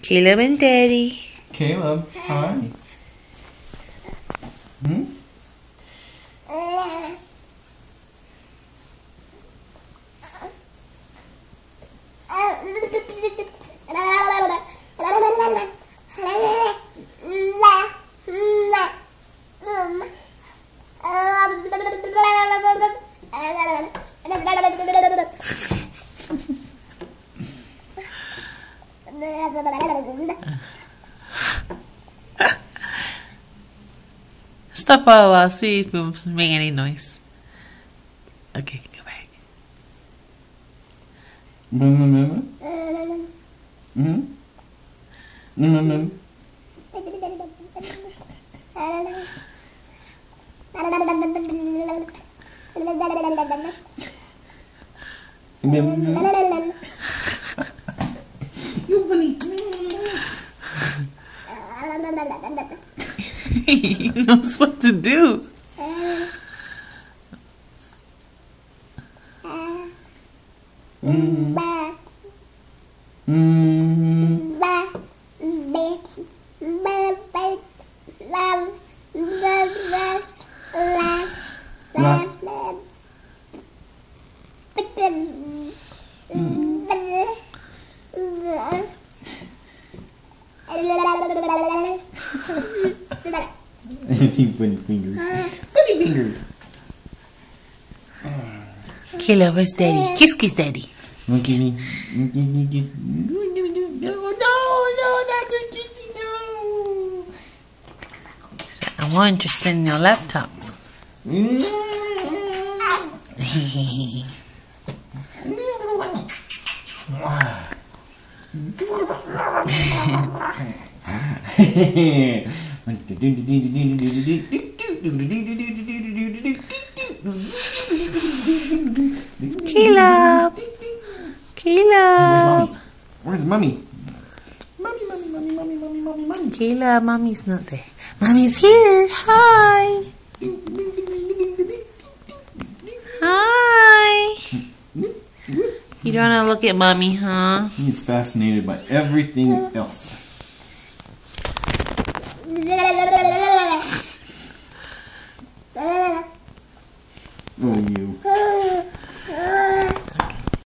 Caleb and Daddy. Caleb, hi. Stop for a while, see if it make any noise. Okay, go back. You funny. He knows what to do. Funny fingers. Funny fingers. Caleb, where's Daddy? Kiss, kiss, Daddy. Give me. Kiss. No, not the kissy, no. I'm more interested in your laptop. Caleb! Caleb! Where's mommy? Mommy. Caleb, mommy's not there. Mommy's here. Hi. Hi. You don't want to look at mommy, huh? He's fascinated by everything else. Oh, you.